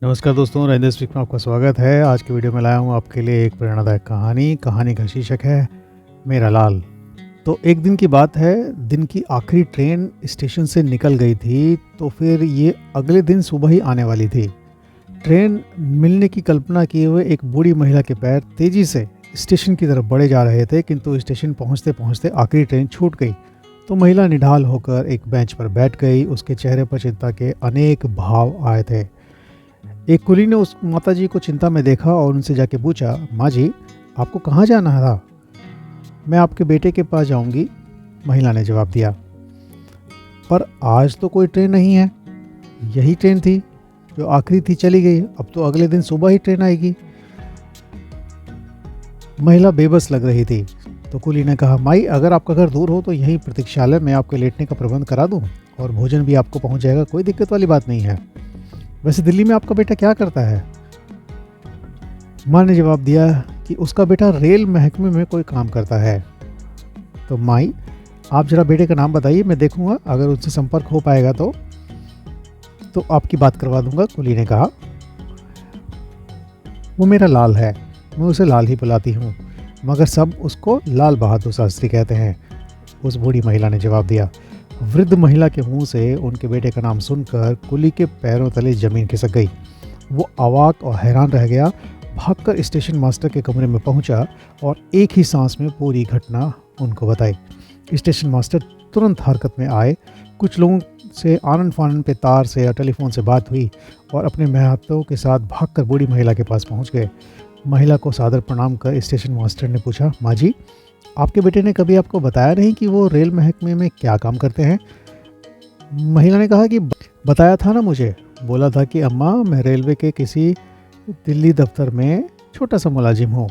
नमस्कार दोस्तों, राजेंद्र स्पीक में आपका स्वागत है। आज की वीडियो में लाया हूँ आपके लिए एक प्रेरणादायक कहानी का शीर्षक है मेरा लाल। तो एक दिन की बात है, दिन की आखिरी ट्रेन स्टेशन से निकल गई थी, तो फिर ये अगले दिन सुबह ही आने वाली थी। ट्रेन मिलने की कल्पना किए हुए एक बूढ़ी महिला के पैर तेजी से स्टेशन की तरफ बढ़े जा रहे थे, किंतु स्टेशन पहुँचते पहुँचते आखिरी ट्रेन छूट गई। तो महिला निढाल होकर एक बेंच पर बैठ गई। उसके चेहरे पर चिंता के अनेक भाव आए थे। एक कुली ने उस माताजी को चिंता में देखा और उनसे जाके पूछा, माँ जी, आपको कहाँ जाना था? मैं आपके बेटे के पास जाऊंगी, महिला ने जवाब दिया। पर आज तो कोई ट्रेन नहीं है। यही ट्रेन थी जो आखिरी थी, चली गई। अब तो अगले दिन सुबह ही ट्रेन आएगी। महिला बेबस लग रही थी। तो कुली ने कहा, माई, अगर आपका घर दूर हो तो यहीं प्रतीक्षालय में आपके लेटने का प्रबंध करा दूं और भोजन भी आपको पहुंच जाएगा। कोई दिक्कत वाली बात नहीं है। वैसे दिल्ली में आपका बेटा क्या करता है? माँ ने जवाब दिया कि उसका बेटा रेल महकमे में कोई काम करता है। तो माई, आप जरा बेटे का नाम बताइए, मैं देखूंगा अगर उनसे संपर्क हो पाएगा तो आपकी बात करवा दूंगा, कुली ने कहा। वो मेरा लाल है, मैं उसे लाल ही बुलाती हूँ, मगर सब उसको लाल बहादुर शास्त्री कहते हैं, उस बूढ़ी महिला ने जवाब दिया। वृद्ध महिला के मुंह से उनके बेटे का नाम सुनकर कुली के पैरों तले जमीन खिसक गई। वो अवाक और हैरान रह गया। भागकर स्टेशन मास्टर के कमरे में पहुंचा और एक ही सांस में पूरी घटना उनको बताई। स्टेशन मास्टर तुरंत हरकत में आए। कुछ लोगों से आनन फानन पे तार से या टेलीफोन से बात हुई और अपने महत्वों के साथ भागकर बूढ़ी महिला के पास पहुंच गए। महिला को सादर प्रणाम कर स्टेशन मास्टर ने पूछा, माँ जी, आपके बेटे ने कभी आपको बताया नहीं कि वो रेल महकमे में क्या काम करते हैं? महिला ने कहा कि बताया था ना मुझे। बोला था कि अम्मा, मैं रेलवे के किसी दिल्ली दफ्तर में छोटा सा मुलाजिम हूँ।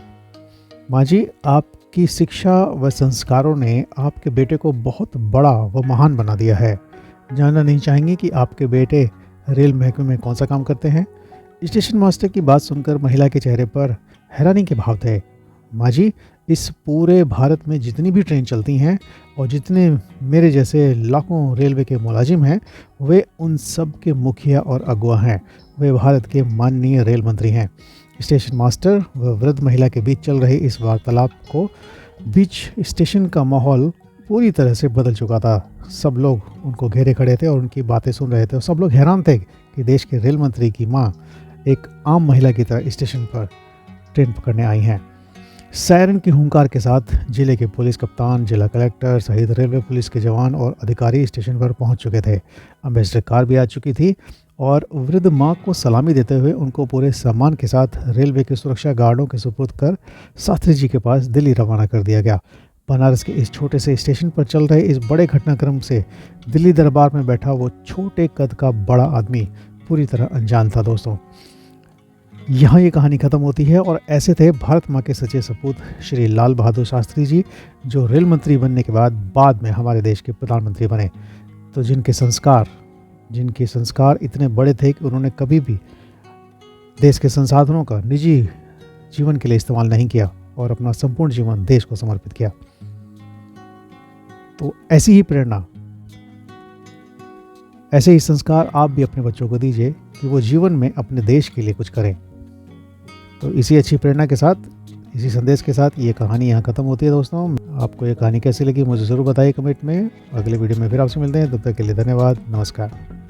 माँ जी, आपकी शिक्षा व संस्कारों ने आपके बेटे को बहुत बड़ा व महान बना दिया है। जानना नहीं चाहेंगे कि आपके बेटे रेल महकमे में कौन सा काम करते हैं? स्टेशन मास्टर की बात सुनकर महिला के चेहरे पर हैरानी के भाव थे। माँ जी, इस पूरे भारत में जितनी भी ट्रेन चलती हैं और जितने मेरे जैसे लाखों रेलवे के मुलाजिम हैं, वे उन सब के मुखिया और अगुवा हैं। वे भारत के माननीय रेल मंत्री हैं। स्टेशन मास्टर व वृद्ध महिला के बीच चल रही इस वार्तालाप को बीच स्टेशन का माहौल पूरी तरह से बदल चुका था। सब लोग उनको घेरे खड़े थे और उनकी बातें सुन रहे थे और सब लोग हैरान थे कि देश के रेल मंत्री की माँ एक आम महिला की तरह स्टेशन पर ट्रेन पकड़ने आई हैं। सायरन की हुंकार के साथ जिले के पुलिस कप्तान, जिला कलेक्टर सहित रेलवे पुलिस के जवान और अधिकारी स्टेशन पर पहुंच चुके थे। एम्बेसडर कार भी आ चुकी थी और वृद्ध माँ को सलामी देते हुए उनको पूरे सम्मान के साथ रेलवे के सुरक्षा गार्डों के सुपुर्द कर शास्त्री जी के पास दिल्ली रवाना कर दिया गया। बनारस के इस छोटे से स्टेशन पर चल रहे इस बड़े घटनाक्रम से दिल्ली दरबार में बैठा वो छोटे कद का बड़ा आदमी पूरी तरह अनजान था। दोस्तों, यहाँ ये कहानी ख़त्म होती है और ऐसे थे भारत माँ के सच्चे सपूत श्री लाल बहादुर शास्त्री जी, जो रेल मंत्री बनने के बाद में हमारे देश के प्रधानमंत्री बने। तो जिनके संस्कार इतने बड़े थे कि उन्होंने कभी भी देश के संसाधनों का निजी जीवन के लिए इस्तेमाल नहीं किया और अपना संपूर्ण जीवन देश को समर्पित किया। तो ऐसी ही प्रेरणा, ऐसे ही संस्कार आप भी अपने बच्चों को दीजिए कि वो जीवन में अपने देश के लिए कुछ करें। तो इसी अच्छी प्रेरणा के साथ, इसी संदेश के साथ ये कहानी यहाँ ख़त्म होती है। दोस्तों, आपको ये कहानी कैसी लगी मुझे ज़रूर बताइए कमेंट में। अगले वीडियो में फिर आपसे मिलते हैं। तब तक के लिए धन्यवाद। नमस्कार।